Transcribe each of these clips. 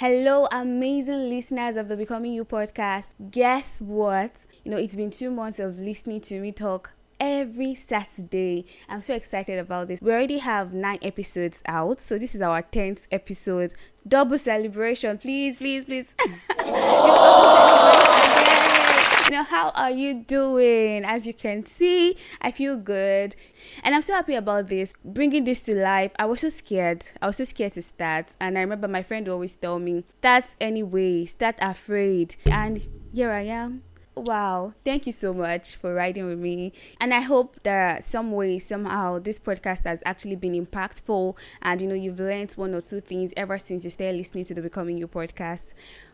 Hello, amazing listeners of the Becoming You podcast. Guess what? It's been 2 months of listening to me talk every Saturday. I'm so excited about this. We already have 9 episodes out, so this is our 10th episode. Double celebration, please, please, please. How are you doing? As you can see, I feel good. And I'm so happy about this. Bringing this to life, I was so scared. I was so scared to start. And I remember my friend always tell me, start anyway, start afraid. And here I am. Wow, thank you so much for riding with me. And I hope that some way, somehow, this podcast has actually been impactful. And you've learned 1 or 2 things ever since you started listening to the Becoming You podcast.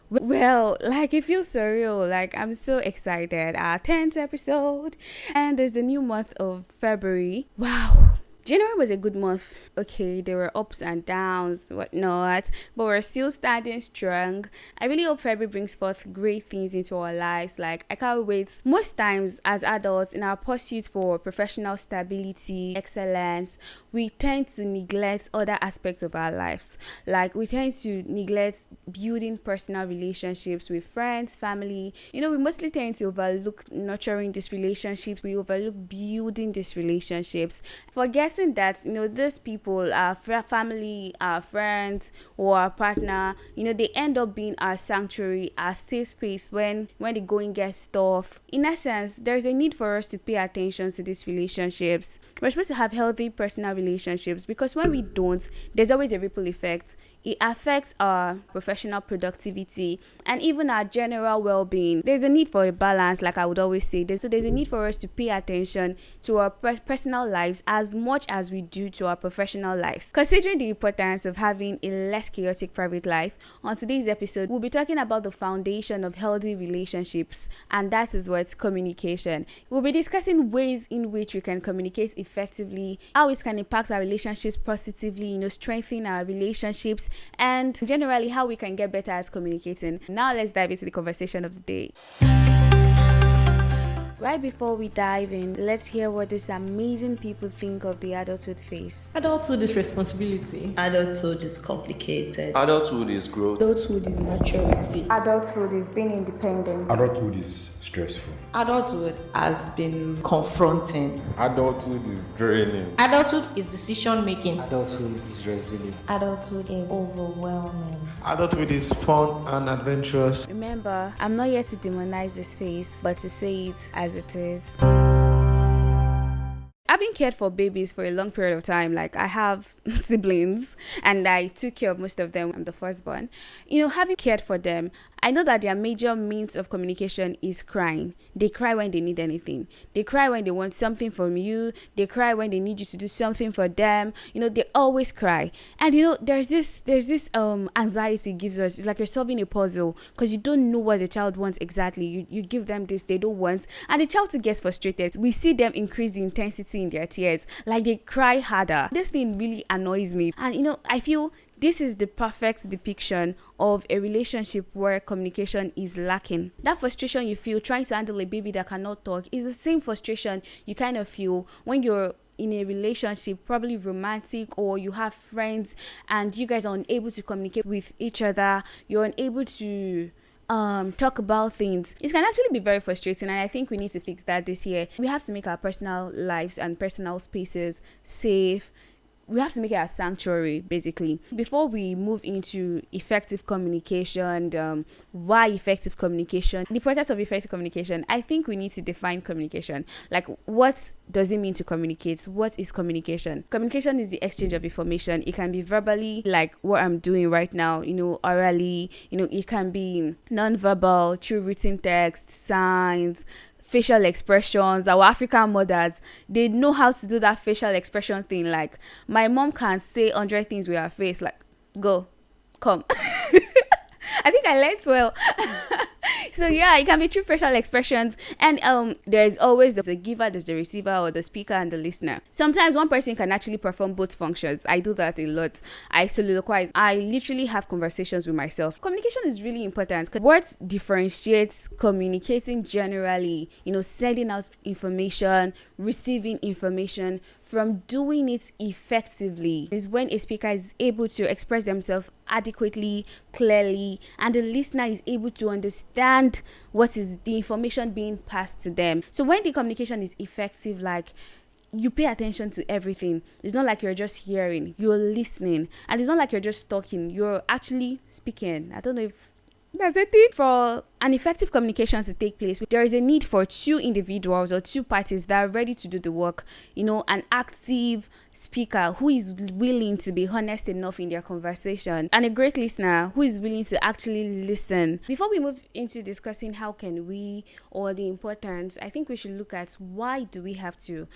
Well, it feels surreal. I'm so excited. Our 10th episode. And there's the new month of February. Wow. January was a good month. Okay, there were ups and downs, whatnot, but we're still standing strong. I really hope February brings forth great things into our lives. I can't wait. Most times as adults, in our pursuit for professional stability, excellence, we tend to neglect other aspects of our lives. We tend to neglect building personal relationships with friends, family. We mostly tend to overlook nurturing these relationships. We overlook building these relationships, forgetting that these people, our family, our friends, or our partner, they end up being our sanctuary, our safe space when the going gets tough. In essence, there's a need for us to pay attention to these relationships. We're supposed to have healthy personal relationships, because when we don't, there's always a ripple effect. It affects our professional productivity and even our general well-being. There's a need for a balance, like I would always say. There's a need for us to pay attention to our personal lives as much as we do to our professional lives. Considering the importance of having a less chaotic private life, on today's episode, we'll be talking about the foundation of healthy relationships, and that is what's communication. We'll be discussing ways in which we can communicate effectively, how it can impact our relationships positively, strengthen our relationships, and generally how we can get better at communicating. Now let's dive into the conversation of the day. Right before we dive in, let's hear what these amazing people think of the adulthood phase. Adulthood is responsibility. Adulthood is complicated. Adulthood is growth. Adulthood is maturity. Adulthood is being independent. Adulthood is stressful. Adulthood has been confronting. Adulthood is draining. Adulthood is decision making. Adulthood is resilient. Adulthood is overwhelming. Adulthood is fun and adventurous. Remember, I'm not here to demonize this phase, but to say it as it is. Having cared for babies for a long period of time, I have siblings and I took care of most of them. I'm the firstborn. Having cared for them, I know that their major means of communication is crying. They cry when they need anything. They cry when they want something from you. They cry when they need you to do something for them. They always cry. And there's this anxiety it gives us. It's like you're solving a puzzle because you don't know what the child wants exactly. You give them this they don't want, and the child too gets frustrated. We see them increase the intensity in their tears. They cry harder. This thing really annoys me. And I feel this is the perfect depiction of a relationship where communication is lacking. That frustration you feel trying to handle a baby that cannot talk is the same frustration you kind of feel when you're in a relationship, probably romantic, or you have friends and you guys are unable to communicate with each other. You're unable to talk about things. It can actually be very frustrating, and I think we need to fix that this year. We have to make our personal lives and personal spaces safe. We have to make it a sanctuary, basically. Before we move into effective communication, why effective communication, the importance of effective communication, I think we need to define communication. What does it mean to communicate? What is communication? Communication is the exchange of information. It can be verbally, like what I'm doing right now, orally. It can be non-verbal, through written text, signs, facial expressions. Our African mothers, they know how to do that facial expression thing. My mom can say 100 things with her face, go, come. I think I learned well. So yeah, it can be through facial expressions, and there's always the giver, there's the receiver, or the speaker and the listener. Sometimes one person can actually perform both functions. I do that a lot. I soliloquize. I literally have conversations with myself. Communication is really important because what differentiates communicating generally, sending out information, receiving information, from doing it effectively is when a speaker is able to express themselves adequately, clearly, and the listener is able to understand what is the information being passed to them. So when the communication is effective, like, you pay attention to everything. It's not like you're just hearing, you're listening. And it's not like you're just talking, you're actually speaking. I don't know if that's a thing. For an effective communication to take place, there is a need for two individuals or two parties that are ready to do the work. An active speaker who is willing to be honest enough in their conversation, and a great listener who is willing to actually listen. Before we move into discussing how can we, or the importance, I think we should look at why do we have to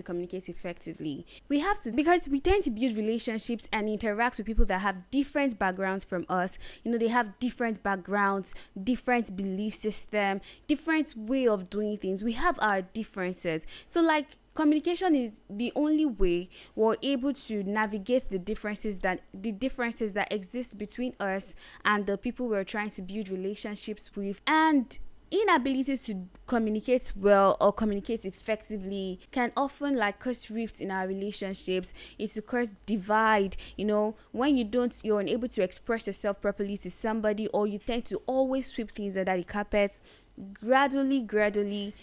communicate effectively. We have to, because we tend to build relationships and interact with people that have different backgrounds from us. They have different backgrounds, different belief system, different way of doing things. We have our differences. So communication is the only way we're able to navigate the differences that exist between us and the people we're trying to build relationships with. And inability to communicate well or communicate effectively can often cause rifts in our relationships. It's a cause divide. When you're unable to express yourself properly to somebody, or you tend to always sweep things under the carpet, gradually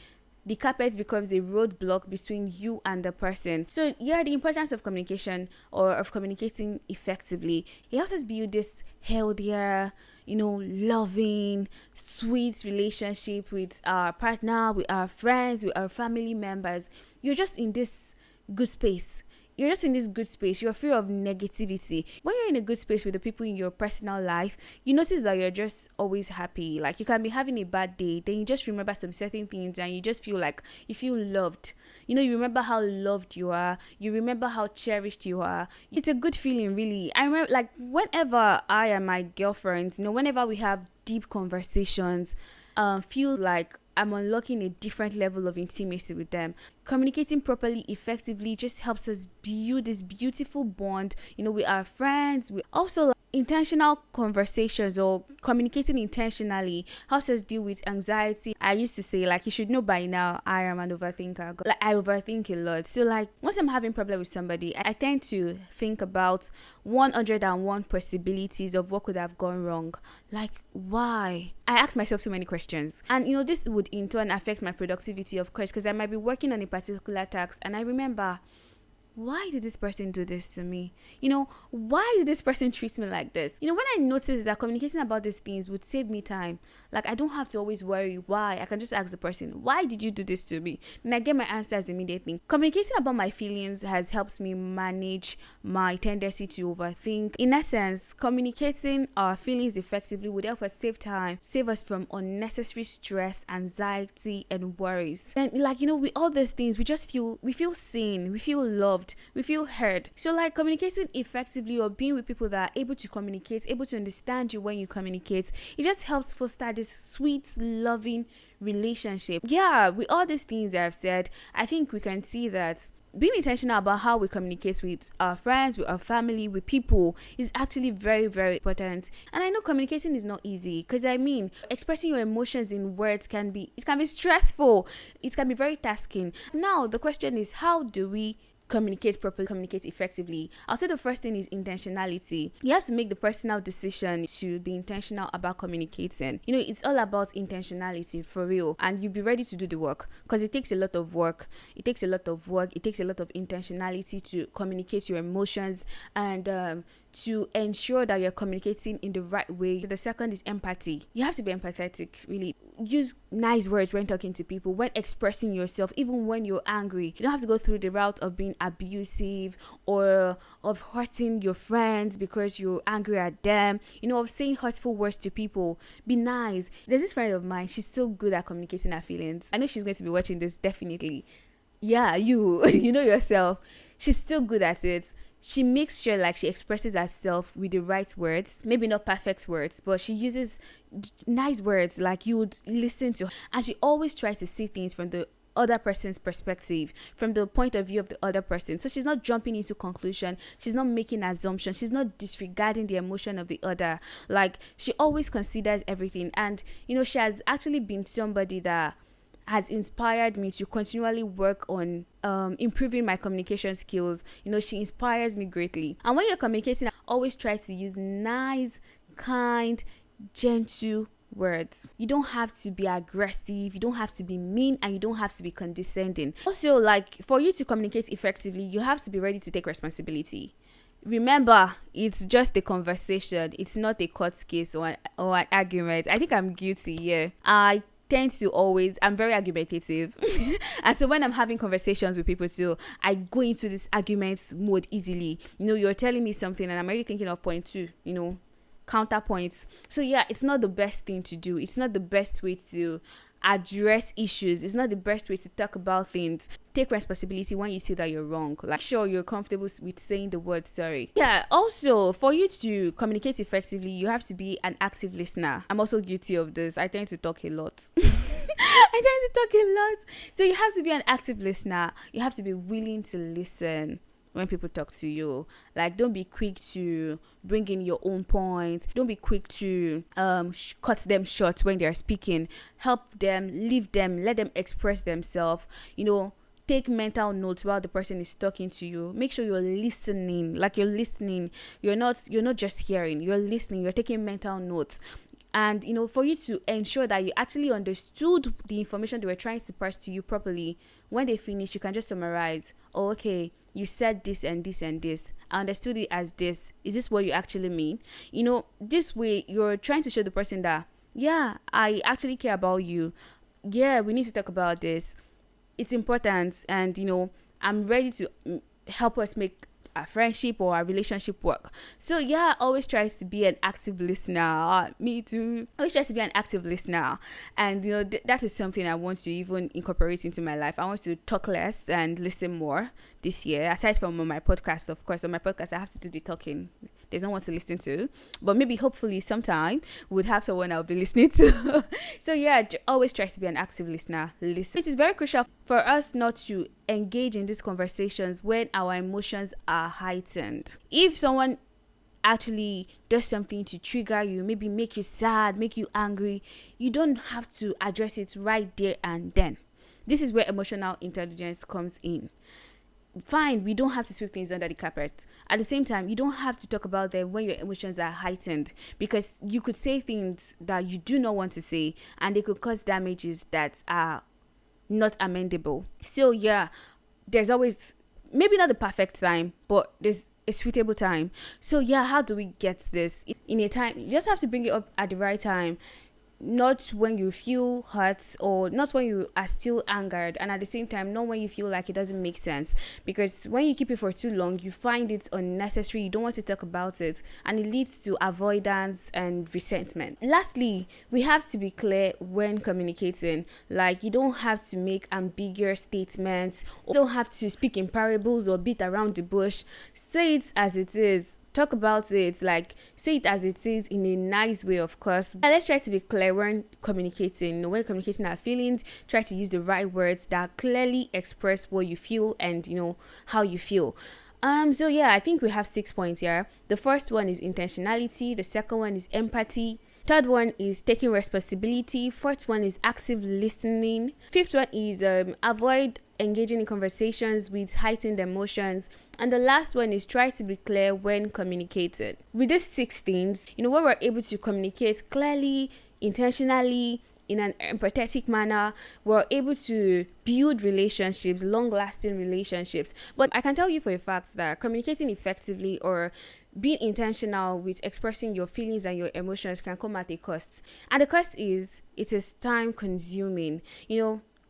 the carpet becomes a roadblock between you and the person. So the importance of communication, or of communicating effectively, it helps us build this healthier, loving, sweet relationship with our partner, with our friends, with our family members. You're just in this good space. You're free of negativity. When you're in a good space with the people in your personal life, you notice that you're just always happy. You can be having a bad day, then you just remember some certain things and you just feel like you feel loved. You remember how loved you are. You remember how cherished you are. It's a good feeling, really. I remember, whenever I and my girlfriends, whenever we have deep conversations, feel like I'm unlocking a different level of intimacy with them. Communicating properly, effectively, just helps us build this beautiful bond, with our friends. We also intentional conversations, or communicating intentionally, helps us deal with anxiety. I used to say, you should know by now, I am an overthinker. I overthink a lot. So once I'm having problem with somebody, I tend to think about 101 possibilities of what could have gone wrong. Why? I ask myself so many questions, and this would in turn affect my productivity, of course, because I might be working on a particular task and I remember, why did this person do this to me? Why did this person treat me like this? When I noticed that communicating about these things would save me time, I don't have to always worry why. I can just ask the person, why did you do this to me? And I get my answers immediately. Communicating about my feelings has helped me manage my tendency to overthink. In essence, communicating our feelings effectively would help us save time, save us from unnecessary stress, anxiety, and worries. And with all these things, we feel seen, we feel loved, we feel heard. So communicating effectively, or being with people that are able to communicate, able to understand you when you communicate, it just helps foster this sweet, loving relationship. With all these things I've said, I think we can see that being intentional about how we communicate with our friends, with our family, with people is actually very, very important. And I know communicating is not easy, because expressing your emotions in words can be stressful. It can be very tasking. Now the question is, how do we communicate properly, communicate effectively? I'll say the first thing is intentionality. You have to make the personal decision to be intentional about communicating. It's all about intentionality, for real, and you'll be ready to do the work, because it takes a lot of work. It takes a lot of intentionality to communicate your emotions, and to ensure that you're communicating in the right way. The second is empathy. You have to be empathetic, really. Use nice words when talking to people, when expressing yourself, even when you're angry. You don't have to go through the route of being abusive, or of hurting your friends because you're angry at them, of saying hurtful words to people. Be nice. There's this friend of mine, she's so good at communicating her feelings. I know she's going to be watching this, definitely. You know yourself. She's still good at it. She makes sure she expresses herself with the right words, maybe not perfect words, but she uses nice words you would listen to. And she always tries to see things from the other person's perspective, from the point of view of the other person. So she's not jumping into conclusion. She's not making assumptions. She's not disregarding the emotion of the other. She always considers everything. And, she has actually been somebody that has inspired me to continually work on improving my communication skills. She inspires me greatly. And when you're communicating, always try to use nice, kind, gentle words. You don't have to be aggressive, you don't have to be mean, and you don't have to be condescending. Also, like, for you to communicate effectively, you have to be ready to take responsibility. Remember, it's just a conversation. It's not a court case or an argument. I think I'm guilty, yeah. I'm very argumentative. And so when I'm having conversations with people too, I go into this argument mode easily. You're telling me something and I'm already thinking of point two, counterpoints. So yeah, it's not the best thing to do. It's not the best way to address issues. It's not the best way to talk about things. Take responsibility when you see that you're wrong. Like, sure, you're comfortable with saying the word sorry. Yeah, also, for you to communicate effectively, you have to be an active listener. I'm also guilty of this. I tend to talk a lot. So you have to be an active listener. You have to be willing to listen when people talk to you. Like, don't be quick to bring in your own point. Don't be quick to cut them short when they're speaking. Help them, leave them, let them express themselves. Take mental notes while the person is talking to you. Make sure you're listening. Like, you're listening. You're not just hearing. You're listening. You're taking mental notes. And, for you to ensure that you actually understood the information they were trying to pass to you properly, when they finish, you can just summarize. Oh, okay, you said this and this and this. I understood it as this. Is this what you actually mean? This way, you're trying to show the person that, yeah, I actually care about you. Yeah, we need to talk about this. It's important. And, I'm ready to help us make a friendship or a relationship work. So yeah, always try to be an active listener. Me too. Always try to be an active listener. And that is something I want to even incorporate into my life. I want to talk less and listen more this year. Aside from on my podcast, of course. On my podcast, I have to do the talking. There's no one to listen to. But maybe, hopefully, sometime we'll have someone I'll be listening to. So yeah, always try to be an active listener. Listen. It is very crucial for us not to engage in these conversations when our emotions are heightened. If someone actually does something to trigger you, maybe make you sad, make you angry, you don't have to address it right there and then. This is where emotional intelligence comes in. Fine, we don't have to sweep things under the carpet. At the same time, you don't have to talk about them when your emotions are heightened, because you could say things that you do not want to say and they could cause damages that are not amendable. So yeah, there's always, maybe not the perfect time, but there's a suitable time. So yeah, how do we get this in a time? You just have to bring it up at the right time. Not when you feel hurt, or not when you are still angered, and at the same time not when you feel like it doesn't make sense, because when you keep it for too long, you find it unnecessary, you don't want to talk about it, and it leads to avoidance and resentment. Lastly, we have to be clear when communicating. Like, you don't have to make ambiguous statements, or you don't have to speak in parables or beat around the bush. Say it as it is. Talk about it, like, say it as it is in a nice way, of course. But let's try to be clear when communicating. When communicating our feelings, try to use the right words that clearly express what you feel and how you feel. So yeah, I think we have 6 points here. The first one is intentionality. The second one is empathy. Third one is taking responsibility. Fourth one is active listening. Fifth one is avoid engaging in conversations with heightened emotions. And the last one is try to be clear when communicating. With these 6 things, when we're able to communicate clearly, intentionally, in an empathetic manner, we're able to build relationships, long-lasting relationships. But I can tell you for a fact that communicating effectively or being intentional with expressing your feelings and your emotions can come at a cost. And the cost is, it is time consuming.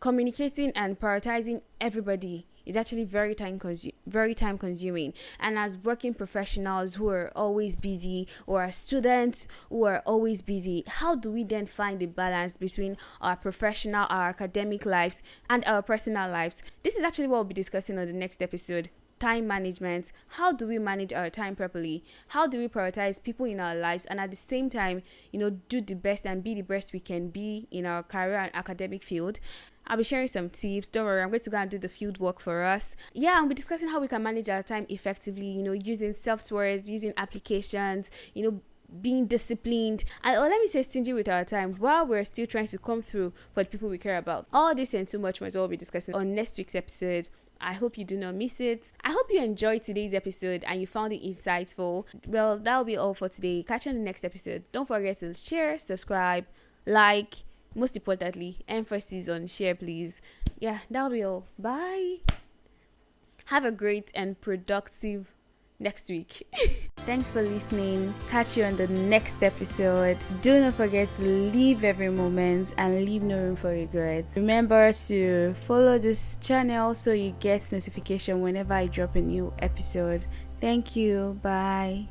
Communicating and prioritizing everybody is actually very time consuming. And as working professionals who are always busy, or as students who are always busy, how do we then find the balance between our professional, our academic lives, and our personal lives? This is actually what we'll be discussing on the next episode. Time management. How do we manage our time properly? How do we prioritize people in our lives, and at the same time, do the best and be the best we can be in our career and academic field? I'll be sharing some tips. Don't worry, I'm going to go and do the field work for us. Yeah, I'll be discussing how we can manage our time effectively, using softwares, using applications, being disciplined, and or let me say stingy with our time while we're still trying to come through for the people we care about. All this and so much more is what we'll be discussing on next week's episode. I hope you do not miss it. I hope you enjoyed today's episode and you found it insightful. Well, that will be all for today. Catch you on the next episode. Don't forget to share, subscribe, like, most importantly, emphasis on share, please. Yeah, that'll be all. Bye. Have a great and productive next week. Thanks for listening. Catch you on the next episode. Do not forget to live every moment and leave no room for regrets. Remember to follow this channel so you get notification whenever I drop a new episode. Thank you. Bye.